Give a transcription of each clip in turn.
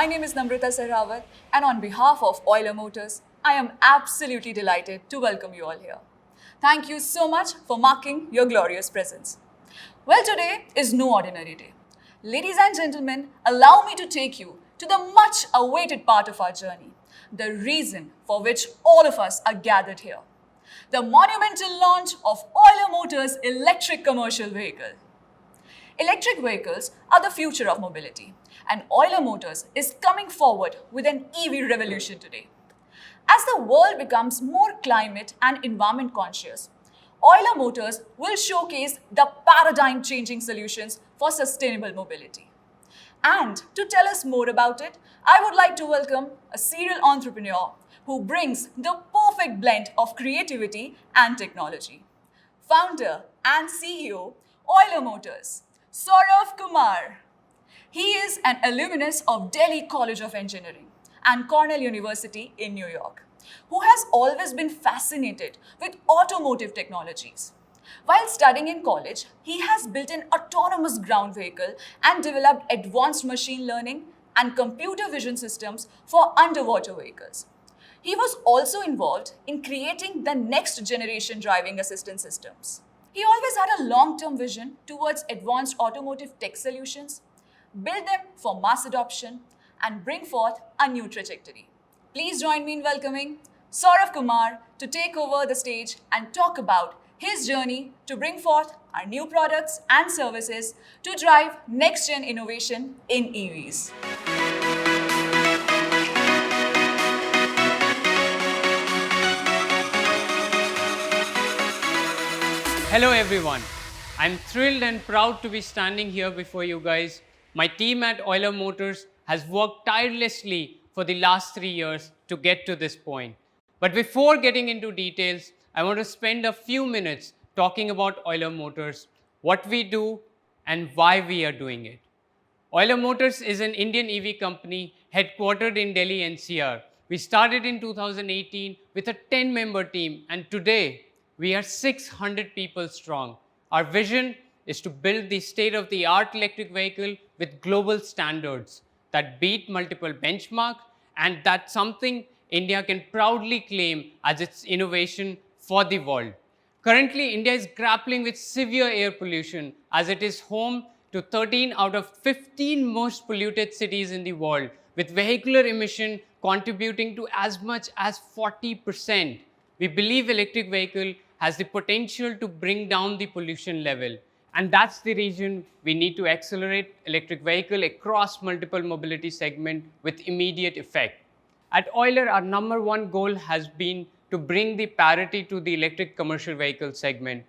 My name is Namrata Sehrawat, and on behalf of Euler Motors, I am absolutely delighted to welcome you all here. Thank you so much for marking your glorious presence. Well, today is no ordinary day. Ladies and gentlemen, allow me to take you to the much awaited part of our journey, the reason for which all of us are gathered here. The monumental launch of Euler Motors' electric commercial vehicle. Electric vehicles are the future of mobility, and Euler Motors is coming forward with an EV revolution today. As the world becomes more climate and environment conscious, Euler Motors will showcase the paradigm-changing solutions for sustainable mobility. And to tell us more about it, I would like to welcome a serial entrepreneur who brings the perfect blend of creativity and technology. Founder and CEO, Euler Motors, Saurav Kumar. He is an alumnus of Delhi College of Engineering and Cornell University in New York, who has always been fascinated with automotive technologies. While studying in college, he has built an autonomous ground vehicle and developed advanced machine learning and computer vision systems for underwater vehicles. He was also involved in creating the next generation driving assistance systems. He always had a long-term vision towards advanced automotive tech solutions, build them for mass adoption, and bring forth a new trajectory. Please join me in welcoming Saurav Kumar to take over the stage and talk about his journey to bring forth our new products and services to drive next-gen innovation in EVs. Hello everyone. I'm thrilled and proud to be standing here before you guys. My team at Euler Motors has worked tirelessly for the last 3 years to get to this point. But before getting into details, I want to spend a few minutes talking about Euler Motors, what we do, and why we are doing it. Euler Motors is an Indian EV company headquartered in Delhi NCR. We started in 2018 with a 10-member team, and today we are 600 people strong. Our vision is to build the state-of-the-art electric vehicle with global standards that beat multiple benchmarks, and that's something India can proudly claim as its innovation for the world. Currently, India is grappling with severe air pollution as it is home to 13 out of 15 most polluted cities in the world, with vehicular emission contributing to as much as 40%. We believe electric vehicle has the potential to bring down the pollution level. And that's the reason we need to accelerate electric vehicle across multiple mobility segments with immediate effect. At Euler, our number one goal has been to bring the parity to the electric commercial vehicle segment.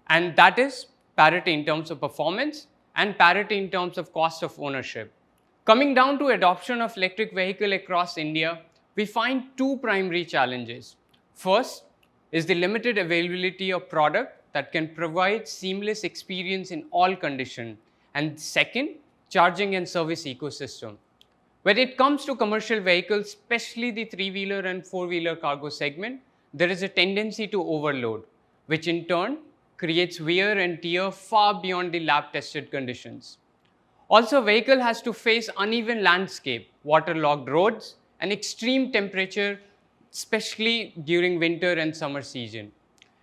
And that is parity in terms of performance and parity in terms of cost of ownership. Coming down to adoption of electric vehicle across India, we find two primary challenges. First is the limited availability of product that can provide seamless experience in all conditions. And second, charging and service ecosystem. When it comes to commercial vehicles, especially the three-wheeler and four-wheeler cargo segment, there is a tendency to overload, which in turn creates wear and tear far beyond the lab-tested conditions. Also, vehicle has to face uneven landscape, waterlogged roads, and extreme temperature, especially during winter and summer season.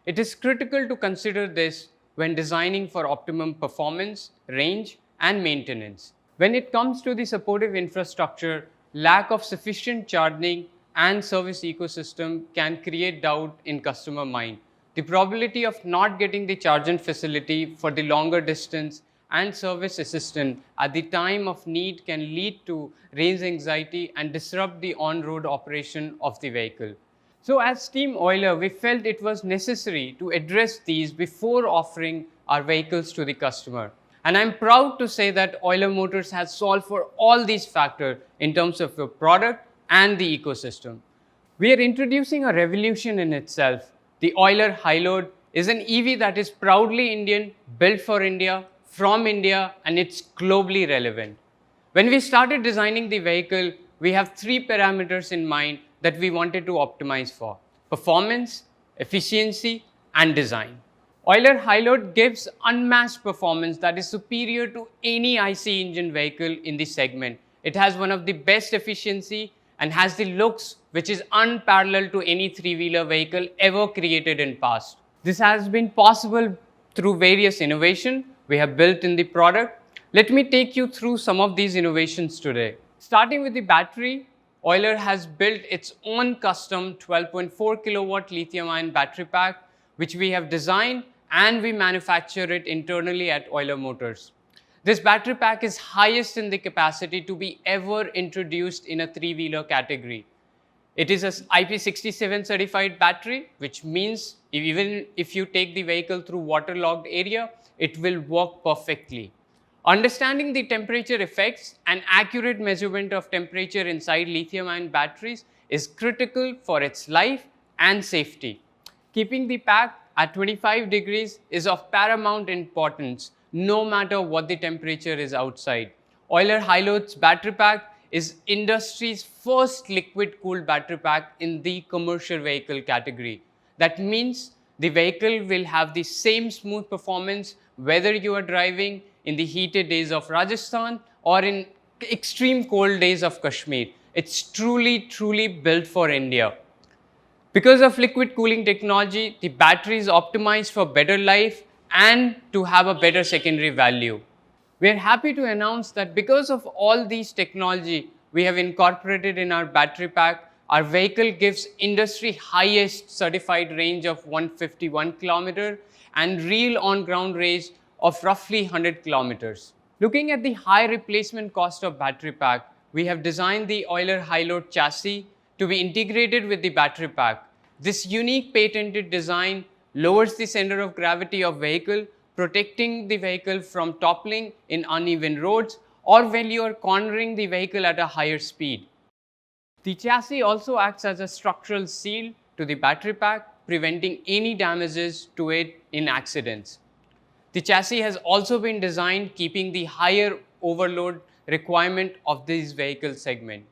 It is critical to consider this when designing for optimum performance, range, and maintenance. When it comes to the supportive infrastructure, lack of sufficient charging and service ecosystem can create doubt in customer mind. The probability of not getting the charging facility for the longer distance and service assistant at the time of need can lead to range anxiety and disrupt the on-road operation of the vehicle. So as Team Euler, we felt it was necessary to address these before offering our vehicles to the customer. And I'm proud to say that Euler Motors has solved for all these factors in terms of the product and the ecosystem. We are introducing a revolution in itself. The Euler Highload is an EV that is proudly Indian, built for India, from India, and it's globally relevant. When we started designing the vehicle, we have three parameters in mind that we wanted to optimize for: performance, efficiency, and design. Euler Highload gives unmatched performance that is superior to any IC engine vehicle in the segment. It has one of the best efficiency and has the looks which is unparalleled to any three-wheeler vehicle ever created in past. This has been possible through various innovation we have built in the product. Let me take you through some of these innovations today. Starting with the battery, Euler has built its own custom 12.4 kilowatt lithium-ion battery pack, which we have designed and we manufacture it internally at Euler Motors. This battery pack is highest in the capacity to be ever introduced in a three-wheeler category. It is an IP67 certified battery, which means even if you take the vehicle through waterlogged area, it will work perfectly. Understanding the temperature effects and accurate measurement of temperature inside lithium-ion batteries is critical for its life and safety. Keeping the pack at 25 degrees is of paramount importance, no matter what the temperature is outside. Euler High-Load's battery pack is industry's first liquid-cooled battery pack in the commercial vehicle category. That means the vehicle will have the same smooth performance whether you are driving in the heated days of Rajasthan or in extreme cold days of Kashmir. It's truly built for India. Because of liquid cooling technology, the battery is optimized for better life and to have a better secondary value. We are happy to announce that because of all these technology we have incorporated in our battery pack, our vehicle gives industry highest certified range of 151 km and real on-ground range of roughly 100 km. Looking at the high replacement cost of battery pack, we have designed the Euler High-Load chassis to be integrated with the battery pack. This unique patented design lowers the center of gravity of vehicle, protecting the vehicle from toppling in uneven roads or when you are cornering the vehicle at a higher speed. The chassis also acts as a structural seal to the battery pack, preventing any damages to it in accidents. The chassis has also been designed keeping the higher overload requirement of this vehicle segment.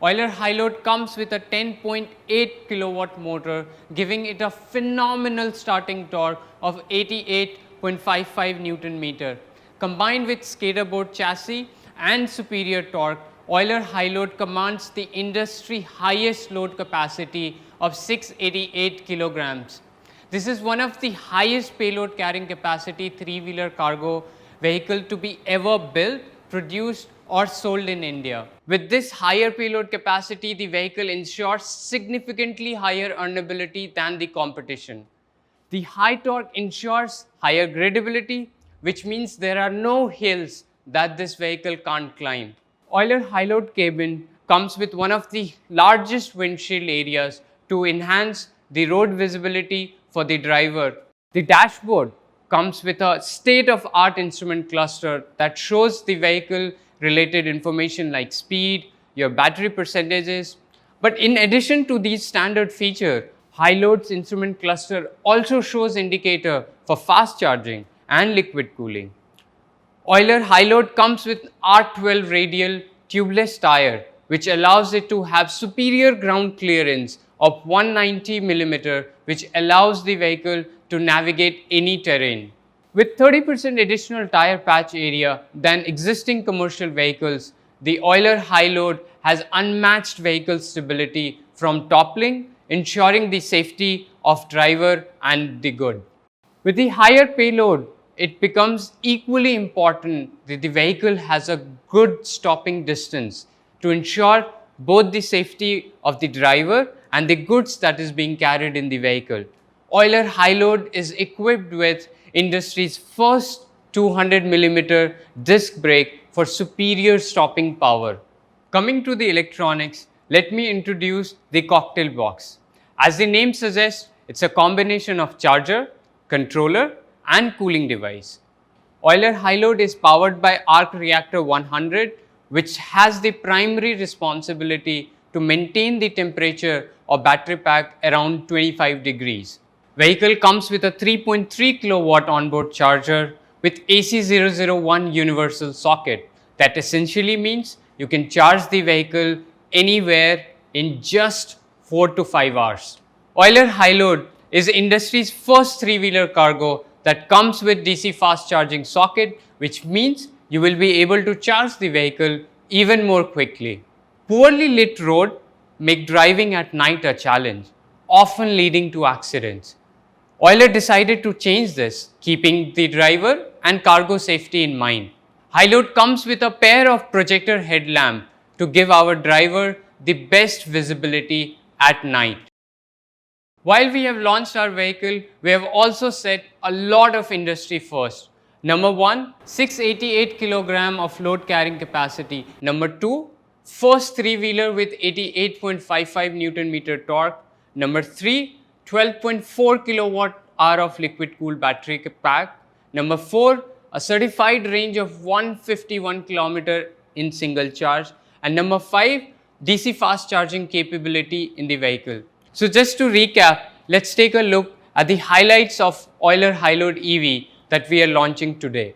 Euler High-Load comes with a 10.8 kilowatt motor, giving it a phenomenal starting torque of 88.55 Newton meter. Combined with skaterboard chassis and superior torque, Euler High-Load commands the industry highest load capacity of 688 kilograms. This is one of the highest payload carrying capacity three-wheeler cargo vehicle to be ever built, produced or sold in India. With this higher payload capacity, the vehicle ensures significantly higher earnability than the competition. The high torque ensures higher gradability, which means there are no hills that this vehicle can't climb. Euler High-Load cabin comes with one of the largest windshield areas to enhance the road visibility for the driver. The dashboard comes with a state-of-art instrument cluster that shows the vehicle related information like speed, your battery percentages. But in addition to these standard features, High-Load's instrument cluster also shows indicator for fast charging and liquid cooling. Euler High-Load comes with R12 radial tubeless tire, which allows it to have superior ground clearance of 190 mm, which allows the vehicle to navigate any terrain. With 30% additional tire patch area than existing commercial vehicles, the Euler High-Load has unmatched vehicle stability from toppling, ensuring the safety of driver and the good. With the higher payload, it becomes equally important that the vehicle has a good stopping distance to ensure both the safety of the driver and the goods that is being carried in the vehicle. Euler High-Load is equipped with industry's first 200 mm disc brake for superior stopping power. Coming to the electronics, let me introduce the cocktail box. As the name suggests, it's a combination of charger, controller and cooling device. Euler High-Load is powered by Arc Reactor 100, which has the primary responsibility to maintain the temperature of battery pack around 25 degrees. Vehicle comes with a 3.3 kilowatt onboard charger with AC001 universal socket. That essentially means you can charge the vehicle anywhere in just 4 to 5 hours. Euler High-Load is the industry's first three-wheeler cargo that comes with DC fast charging socket, which means you will be able to charge the vehicle even more quickly. Poorly lit roads make driving at night a challenge, often leading to accidents. Euler decided to change this, keeping the driver and cargo safety in mind. Highload comes with a pair of projector headlamp to give our driver the best visibility at night. While we have launched our vehicle, we have also set a lot of industry firsts. Number one, 688 kg of load carrying capacity. Number two, first three-wheeler with 88.55 Newton meter torque. Number three, 12.4 kilowatt hour of liquid cooled battery pack. Number four, a certified range of 151 km in single charge. And number five, DC fast charging capability in the vehicle. So just to recap, let's take a look at the highlights of Euler Highload EV that we are launching today.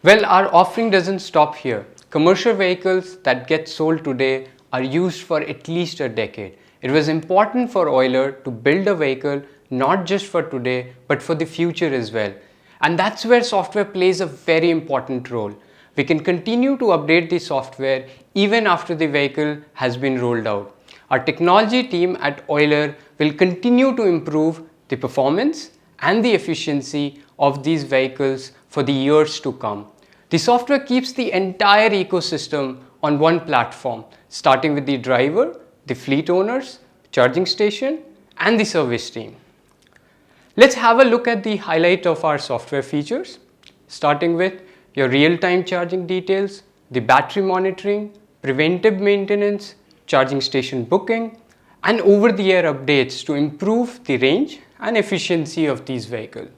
Well, our offering doesn't stop here. Commercial vehicles that get sold today are used for at least a decade. It was important for Euler to build a vehicle not just for today, but for the future as well. And that's where software plays a very important role. We can continue to update the software even after the vehicle has been rolled out. Our technology team at Euler will continue to improve the performance and the efficiency of these vehicles for the years to come. The software keeps the entire ecosystem on one platform, starting with the driver, the fleet owners, charging station, and the service team. Let's have a look at the highlight of our software features, starting with your real-time charging details, the battery monitoring, preventive maintenance, charging station booking, and over-the-air updates to improve the range and efficiency of these vehicles.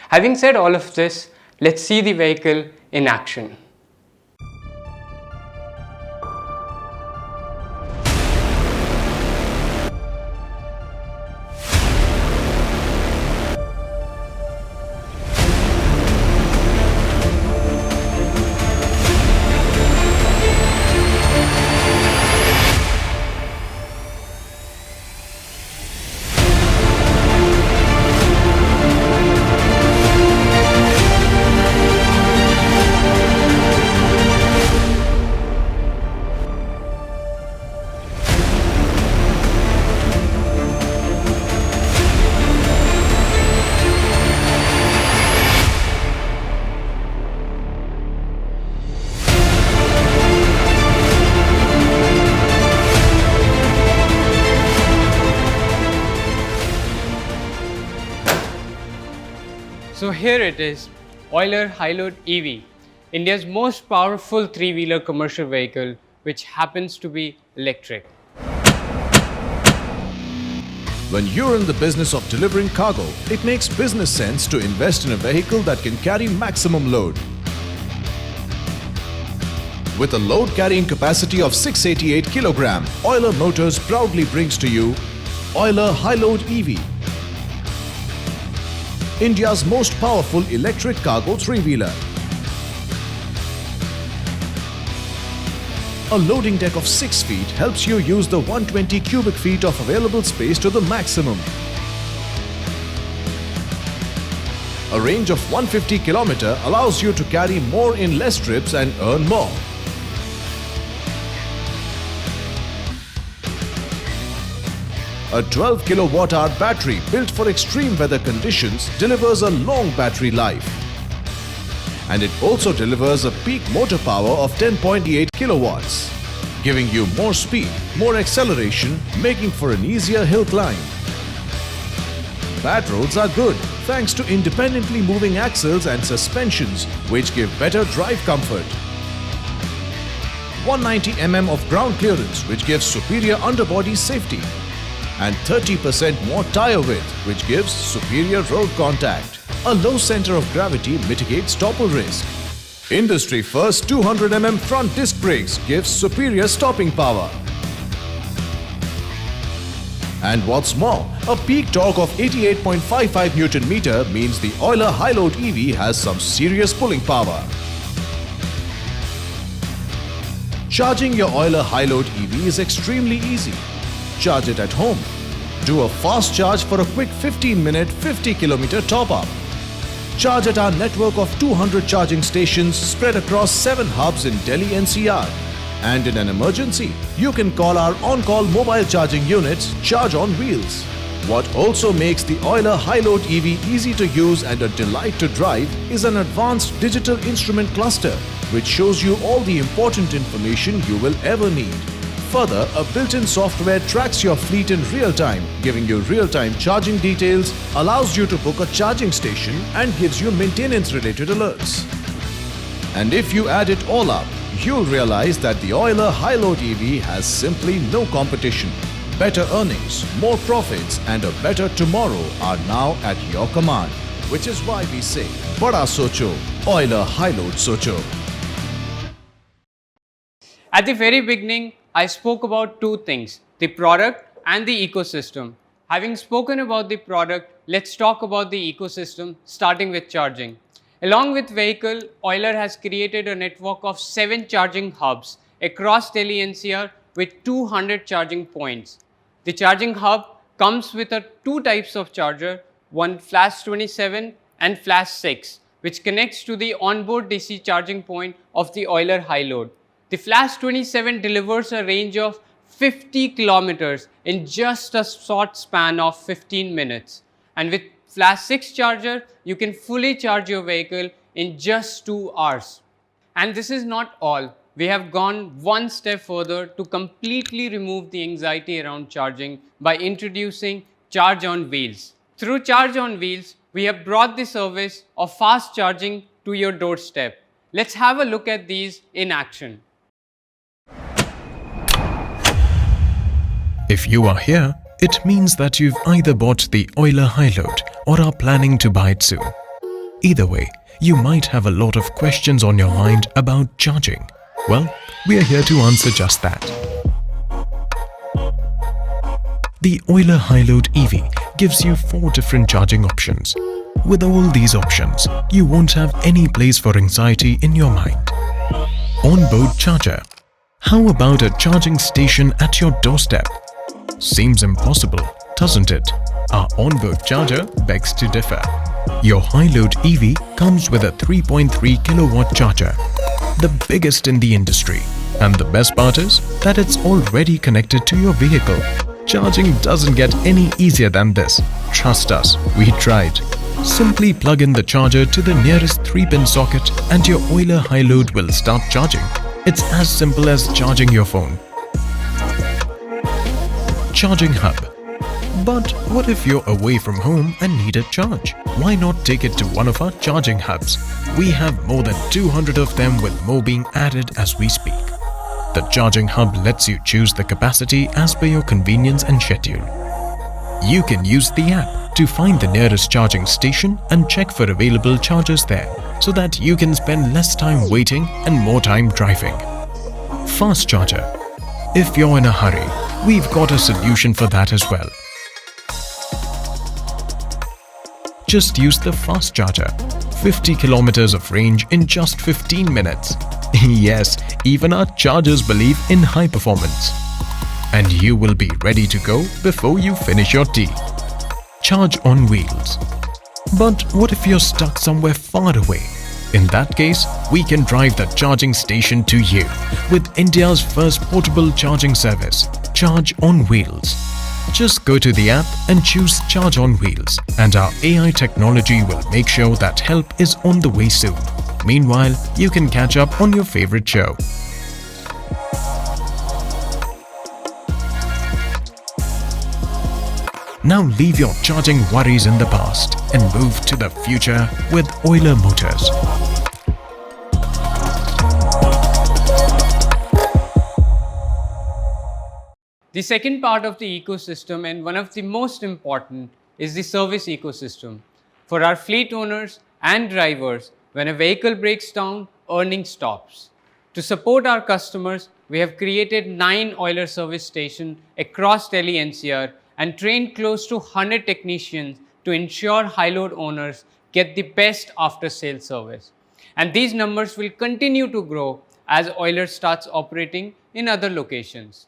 Having said all of this, let's see the vehicle in action. So here it is, Euler Highload EV, India's most powerful three-wheeler commercial vehicle, which happens to be electric. When you're in the business of delivering cargo, it makes business sense to invest in a vehicle that can carry maximum load. With a load carrying capacity of 688 kg, Euler Motors proudly brings to you Euler Highload EV, India's most powerful electric cargo three-wheeler. A loading deck of 6 feet helps you use the 120 cubic feet of available space to the maximum. A range of 150 km allows you to carry more in less trips and earn more. A 12 kilowatt-hour battery built for extreme weather conditions delivers a long battery life. And it also delivers a peak motor power of 10.8 kilowatts, giving you more speed, more acceleration, making for an easier hill climb. Bad roads are good thanks to independently moving axles and suspensions, which give better drive comfort. 190 mm of ground clearance, which gives superior underbody safety. And 30% more tire width, which gives superior road contact. A low center of gravity mitigates topple risk. Industry first 200 mm front disc brakes gives superior stopping power. And what's more, a peak torque of 88.55 Nm means the Euler Highload EV has some serious pulling power. Charging your Euler Highload EV is extremely easy. Charge it at home. Do a fast charge for a quick 15-minute, 50 km top-up. Charge at our network of 200 charging stations spread across 7 hubs in Delhi NCR. And in an emergency, you can call our on-call mobile charging units, Charge on Wheels. What also makes the Euler High-Load EV easy to use and a delight to drive is an advanced digital instrument cluster, which shows you all the important information you will ever need. Further, a built-in software tracks your fleet in real time, giving you real-time charging details, allows you to book a charging station and gives you maintenance-related alerts. And if you add it all up, you'll realize that the Euler High-Load EV has simply no competition. Better earnings, more profits and a better tomorrow are now at your command. Which is why we say, Bada Socho, Euler High-Load Socho. At the very beginning, I spoke about two things, the product and the ecosystem. Having spoken about the product, let's talk about the ecosystem, starting with charging. Along with vehicle, Euler has created a network of 7 charging hubs across Delhi NCR with 200 charging points. The charging hub comes with two types of charger, one Flash 27 and Flash 6, which connects to the onboard DC charging point of the Euler High-Load. The Flash 27 delivers a range of 50 kilometers in just a short span of 15 minutes. And with Flash 6 charger, you can fully charge your vehicle in just 2 hours. And this is not all. We have gone one step further to completely remove the anxiety around charging by introducing Charge on Wheels. Through Charge on Wheels, we have brought the service of fast charging to your doorstep. Let's have a look at these in action. If you are here, it means that you've either bought the Euler High-Load or are planning to buy it soon. Either way, you might have a lot of questions on your mind about charging. Well, we are here to answer just that. The Euler High-Load EV gives you 4 different charging options. With all these options, you won't have any place for anxiety in your mind. On-board charger. How about a charging station at your doorstep? Seems impossible, doesn't it? Our onboard charger begs to differ. Your High-Load EV comes with a 3.3 kilowatt charger, the biggest in the industry. And the best part is that it's already connected to your vehicle. Charging doesn't get any easier than this. Trust us, we tried. Simply plug in the charger to the nearest 3-pin socket and your Euler High-Load will start charging. It's as simple as charging your phone. Charging hub. But what if you're away from home and need a charge? Why not take it to one of our charging hubs? We have more than 200 of them with more being added as we speak. The charging hub lets you choose the capacity as per your convenience and schedule. You can use the app to find the nearest charging station and check for available chargers there, so that you can spend less time waiting and more time driving. Fast charger. If you're in a hurry, we've got a solution for that as well. Just use the fast charger. 50 kilometers of range in just 15 minutes. Yes, even our chargers believe in high performance. And you will be ready to go before you finish your tea. Charge on Wheels. But what if you're stuck somewhere far away? In that case, we can drive the charging station to you with India's first portable charging service, Charge on Wheels. Just go to the app and choose Charge on Wheels, and our AI technology will make sure that help is on the way soon. Meanwhile, you can catch up on your favorite show. Now leave your charging worries in the past and move to the future with Euler Motors. The second part of the ecosystem, and one of the most important, is the service ecosystem. For our fleet owners and drivers, when a vehicle breaks down, earning stops. To support our customers, we have created 9 Euler service stations across Delhi NCR and trained close to 100 technicians to ensure high-load owners get the best after-sales service. And these numbers will continue to grow as Euler starts operating in other locations.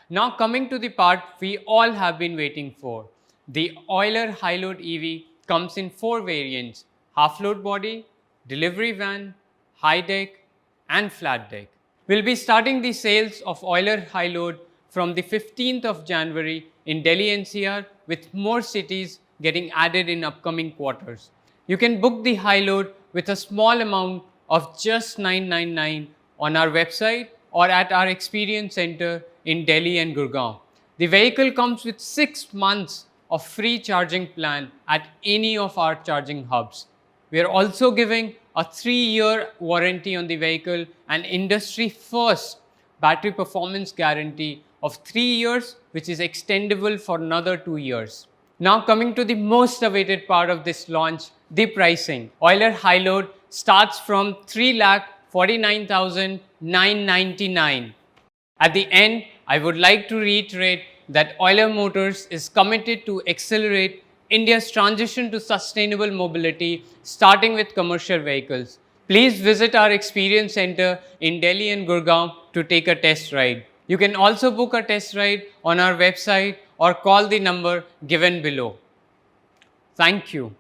Now coming to the part we all have been waiting for. The Euler High-Load EV comes in 4 variants: half-load body, delivery van, high deck, and flat deck. We'll be starting the sales of Euler High Load from the 15th of January in Delhi NCR, with more cities getting added in upcoming quarters. You can book the High Load with a small amount of just $999 on our website or at our experience center in Delhi and Gurgaon. The vehicle comes with 6 months of free charging plan at any of our charging hubs. We are also giving a 3-year warranty on the vehicle and industry first battery performance guarantee of 3 years, which is extendable for another 2 years. Now coming to the most awaited part of this launch, the pricing. Euler High Load starts from 3,49,999. At the end, I would like to reiterate that Euler Motors is committed to accelerate India's transition to sustainable mobility, starting with commercial vehicles. Please visit our experience center in Delhi and Gurgaon to take a test ride. You can also book a test ride on our website or call the number given below. Thank you.